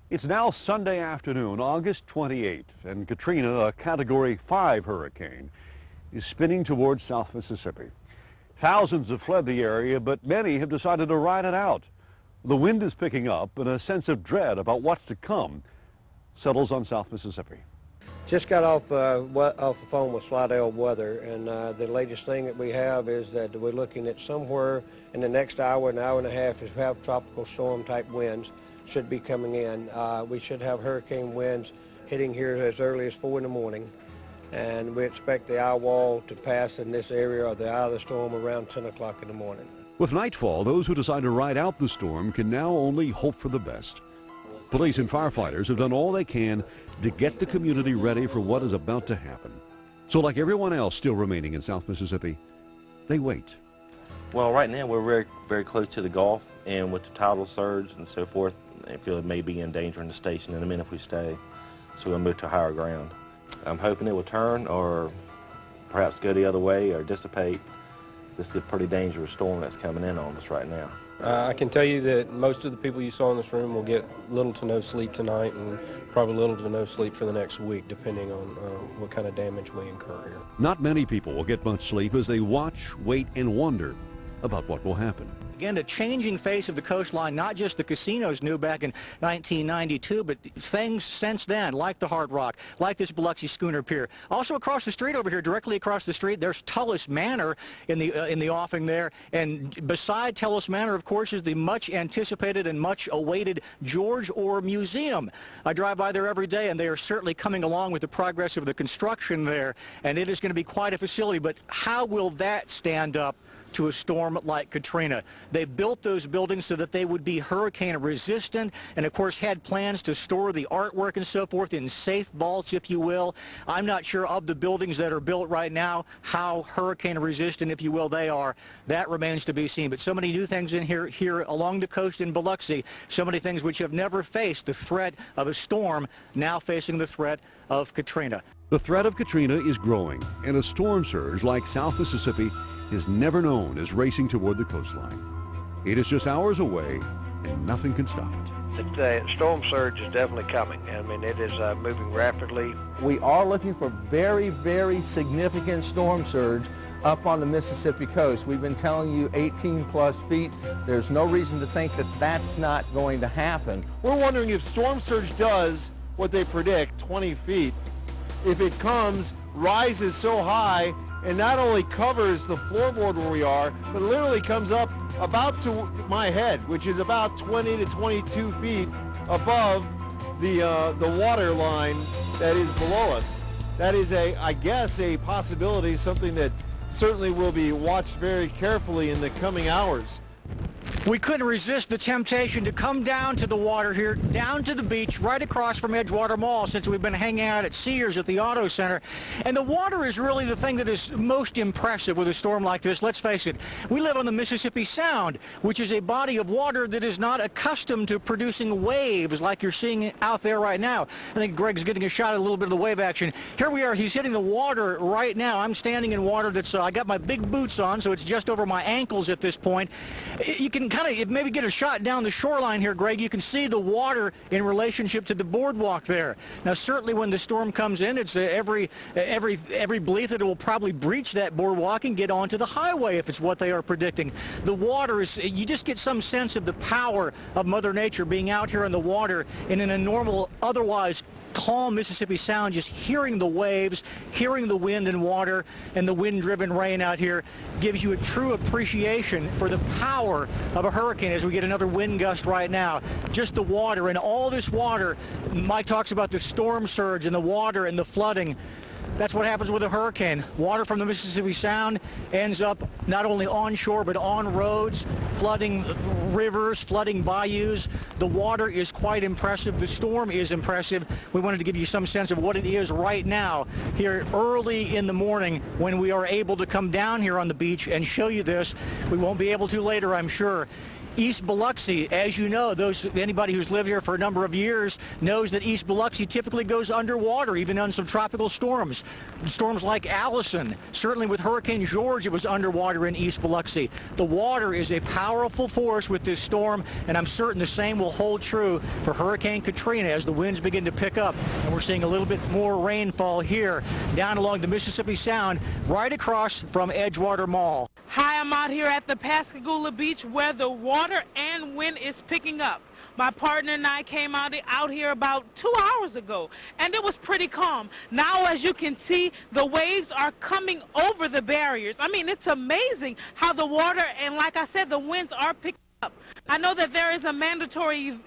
It's now Sunday afternoon, August 28th, and Katrina, a Category 5 hurricane, is spinning towards South Mississippi. Thousands have fled the area, but many have decided to ride it out. The wind is picking up, and a sense of dread about what's to come settles on South Mississippi. Just got off the phone with Slidell Weather, and the latest thing that we have is that we're looking at somewhere in the next hour and a half is we have tropical storm type winds should be coming in. We should have hurricane winds hitting here as early as 4 in the morning, and we expect the eye wall to pass in this area or the eye of the storm around 10 o'clock in the morning. With nightfall, those who decide to ride out the storm can now only hope for the best. Police and firefighters have done all they can to get the community ready for what is about to happen. So like everyone else still remaining in South Mississippi, they wait. Well, right now we're very, very close to the Gulf, and with the tidal surge and so forth, I feel it may be endangering the station in a minute if we stay. So we'll move to higher ground. I'm hoping it will turn or perhaps go the other way or dissipate. This is a pretty dangerous storm that's coming in on us right now. I can tell you that most of the people you saw in this room will get little to no sleep tonight and probably little to no sleep for the next week, depending on what kind of damage we incur here. Not many people will get much sleep as they watch, wait, and wonder about what will happen. Again, the changing face of the coastline, not just the casinos knew back in 1992, but things since then, like the Hard Rock, like this Biloxi Schooner Pier. Also across the street over here, directly across the street, there's Tullis Manor in the offing there. And beside Tullis Manor, of course, is the much anticipated and much awaited George Orr Museum. I drive by there every day, and they are certainly coming along with the progress of the construction there. And it is going to be quite a facility. But how will that stand up to a storm like Katrina? They built those buildings so that they would be hurricane resistant, and of course had plans to store the artwork and so forth in safe vaults, if you will. I'm not sure of the buildings that are built right now how hurricane resistant, if you will, they are. That remains to be seen. But so many new things in here along the coast in Biloxi, so many things which have never faced the threat of a storm, now facing the threat of Katrina. The threat of Katrina is growing, and a storm surge like South Mississippi is never known as racing toward the coastline. It is just hours away, and nothing can stop it. The storm surge is definitely coming. I mean, it is moving rapidly. We are looking for very, very significant storm surge up on the Mississippi coast. We've been telling you 18 plus feet. There's no reason to think that that's not going to happen. We're wondering if storm surge does what they predict, 20 feet, if it comes, rises so high, and not only covers the floorboard where we are, but literally comes up about to my head, which is about 20 to 22 feet above the water line that is below us. That is I guess a possibility, something that certainly will be watched very carefully in the coming hours. We couldn't resist the temptation to come down to the water here, down to the beach, right across from Edgewater Mall, since we've been hanging out at Sears at the Auto Center. And the water is really the thing that is most impressive with a storm like this. Let's face it, we live on the Mississippi Sound, which is a body of water that is not accustomed to producing waves like you're seeing out there right now. I think Greg's getting a shot at a little bit of the wave action. Here we are, he's hitting the water right now. I'm standing in water that's, I got my big boots on, so it's just over my ankles at this point. You can kind of maybe get a shot down the shoreline here, Greg. You can see the water in relationship to the boardwalk there. Now, certainly when the storm comes in, it's every belief that it will probably breach that boardwalk and get onto the highway if it's what they are predicting. The water is, you just get some sense of the power of Mother Nature being out here in the water and in a normal, otherwise calm Mississippi Sound, just hearing the waves, hearing the wind and water and the wind-driven rain out here gives you a true appreciation for the power of a hurricane as we get another wind gust right now. Just the water and all this water. Mike talks about the storm surge and the water and the flooding. That's what happens with a hurricane. Water from the Mississippi Sound ends up not only onshore but on roads, flooding rivers, flooding bayous. The water is quite impressive. The storm is impressive. We wanted to give you some sense of what it is right now here early in the morning when we are able to come down here on the beach and show you this. We won't be able to later, I'm sure. East Biloxi, as you know, anybody who's lived here for a number of years knows that East Biloxi typically goes underwater, even on some tropical storms. Storms like Allison, certainly with Hurricane George, it was underwater in East Biloxi. The water is a powerful force with this storm, and I'm certain the same will hold true for Hurricane Katrina as the winds begin to pick up, and we're seeing a little bit more rainfall here down along the Mississippi Sound, right across from Edgewater Mall. Hi, I'm out here at the Pascagoula Beach where the water and wind is picking up. My partner and I came out here about 2 hours ago, and it was pretty calm. Now, as you can see, the waves are coming over the barriers. I mean, it's amazing how the water and, like I said, the winds are picking up. I know that there is a mandatory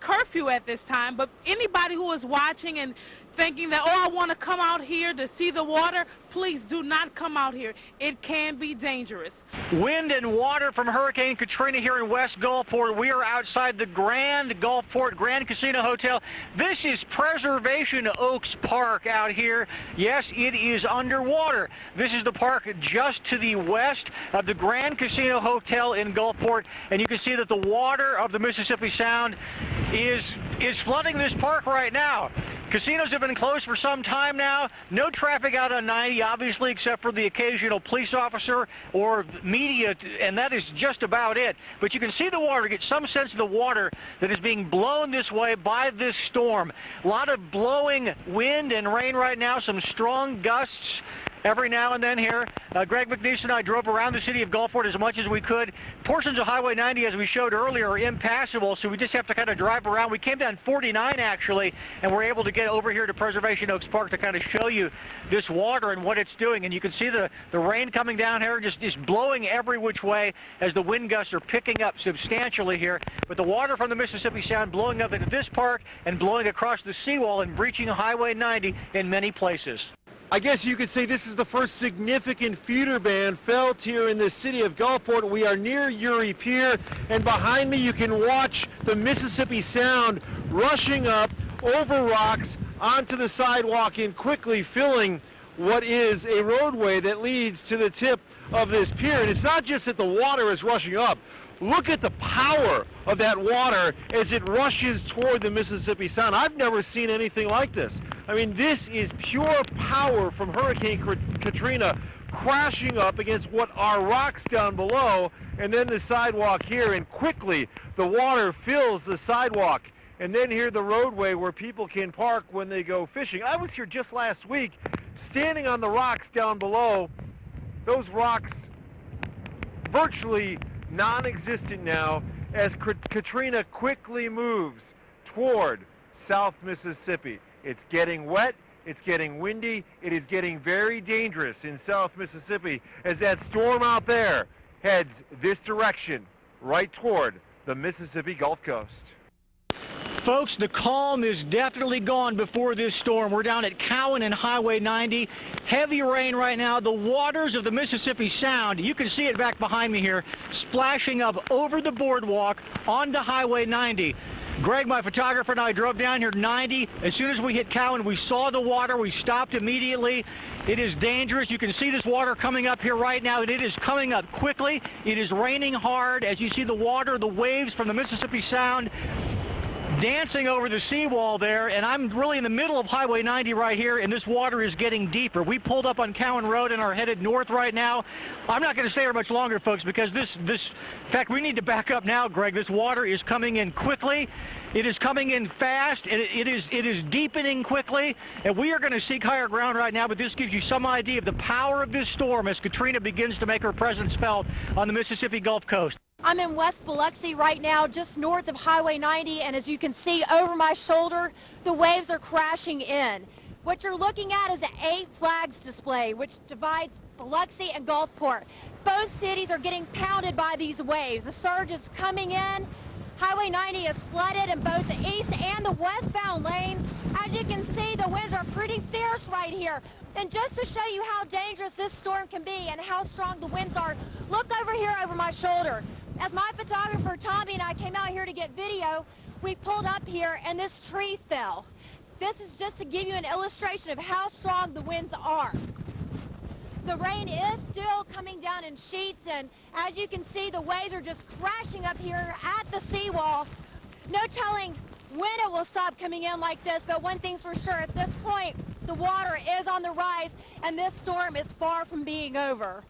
curfew at this time, but anybody who is watching and thinking that, oh, I want to come out here to see the water, please do not come out here. It can be dangerous. Wind and water from Hurricane Katrina here in West Gulfport. We are outside the Grand Gulfport Grand Casino Hotel. This is Preservation Oaks Park out here. Yes, it is underwater. This is the park just to the west of the Grand Casino Hotel in Gulfport, and you can see that the water of the Mississippi Sound is flooding this park right now. Casinos have been closed for some time now. No traffic out on 90, obviously, except for the occasional police officer or media, and that is just about it. But you can see the water, get some sense of the water that is being blown this way by this storm. A lot of blowing wind and rain right now, some strong gusts every now and then here. Greg McNeese and I drove around the city of Gulfport as much as we could. Portions of Highway 90, as we showed earlier, are impassable, so we just have to kind of drive around. We came down 49 actually, and we're able to get over here to Preservation Oaks Park to kind of show you this water and what it's doing. And you can see the rain coming down here, just blowing every which way as the wind gusts are picking up substantially here. But the water from the Mississippi Sound blowing up into this park and blowing across the seawall and breaching Highway 90 in many places. I guess you could say this is the first significant feeder band felt here in the city of Gulfport. We are near Uri Pier, and behind me you can watch the Mississippi Sound rushing up over rocks onto the sidewalk and quickly filling what is a roadway that leads to the tip of this pier. And it's not just that the water is rushing up. Look at the power of that water as it rushes toward the Mississippi Sound. I've never seen anything like this. I mean, this is pure power from Hurricane Katrina crashing up against what are rocks down below, and then the sidewalk here, and quickly the water fills the sidewalk. And then here the roadway where people can park when they go fishing. I was here just last week, standing on the rocks down below. Those rocks virtually non-existent now as Katrina quickly moves toward South Mississippi. It's getting wet, it's getting windy, it is getting very dangerous in South Mississippi as that storm out there heads this direction, right toward the Mississippi Gulf Coast. Folks, the calm is definitely gone before this storm. We're down at Cowan and Highway 90. Heavy rain right now. The waters of the Mississippi Sound, you can see it back behind me here, splashing up over the boardwalk onto Highway 90. Greg, my photographer, and I drove down here 90. As soon as we hit Cowan, we saw the water. We stopped immediately. It is dangerous. You can see this water coming up here right now, and it is coming up quickly. It is raining hard. As you see the water, the waves from the Mississippi Sound dancing over the seawall there, and I'm really in the middle of Highway 90 right here, and this water is getting deeper. We pulled up on Cowan Road and are headed north right now. I'm not going to stay here much longer, folks, because in fact, we need to back up now, Greg. This water is coming in quickly. It is coming in fast, and it is deepening quickly, and we are going to seek higher ground right now, but this gives you some idea of the power of this storm as Katrina begins to make her presence felt on the Mississippi Gulf Coast. I'm in West Biloxi right now, just north of Highway 90, and as you can see over my shoulder, the waves are crashing in. What you're looking at is an 8 flags display, which divides Biloxi and Gulfport. Both cities are getting pounded by these waves. The surge is coming in. Highway 90 is flooded in both the east and the westbound lanes. As you can see, the winds are pretty fierce right here. And just to show you how dangerous this storm can be and how strong the winds are, look over here over my shoulder. As my photographer Tommy and I came out here to get video, we pulled up here and this tree fell. This is just to give you an illustration of how strong the winds are. The rain is still coming down in sheets, and as you can see, the waves are just crashing up here at the seawall. No telling when it will stop coming in like this, but one thing's for sure, at this point, the water is on the rise, and this storm is far from being over.